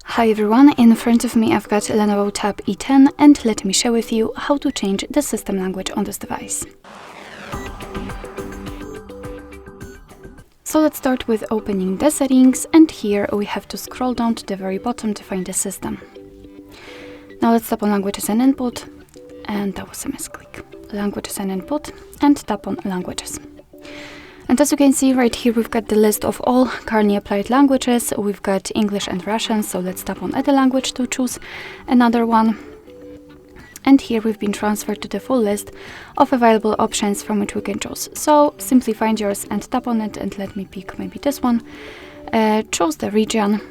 Hi everyone, in front of me I've got LENOVO Tab E10 and let me share with you how to change the system language on this device. So let's start with opening the settings, and here we have to scroll down to the very bottom to find the system. Now let's tap on languages and input, and that was a misclick. Languages and input, and tap on languages. And as you can see right here, we've got the list of all currently applied languages. We've got English and Russian, so let's tap on add a language to choose another one. And here we've been transferred to the full list of available options from which we can choose. So simply find yours and tap on it, and let me pick maybe this one. Choose the region.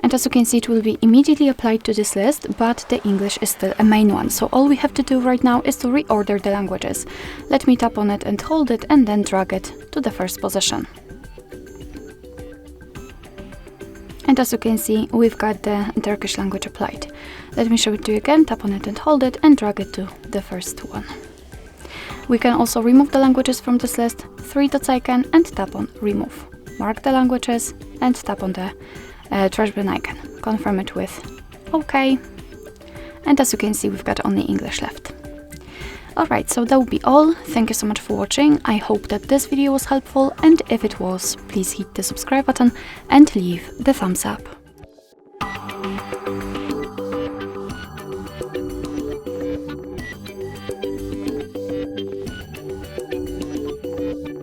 And as you can see, it will be immediately applied to this list, but the English is still a main one. So all we have to do right now is to reorder the languages. Let me tap on it and hold it, and then drag it to the first position. And as you can see, we've got the Turkish language applied. Let me show it to you again. Tap on it and hold it, and drag it to the first one. We can also remove the languages from this list. 3 dots icon and tap on remove. Mark the languages and tap on the trash bin icon. Confirm it with OK. And as you can see, we've got only English left. Alright, so that will be all. Thank you so much for watching. I hope that this video was helpful, and if it was, please hit the subscribe button and leave the thumbs up.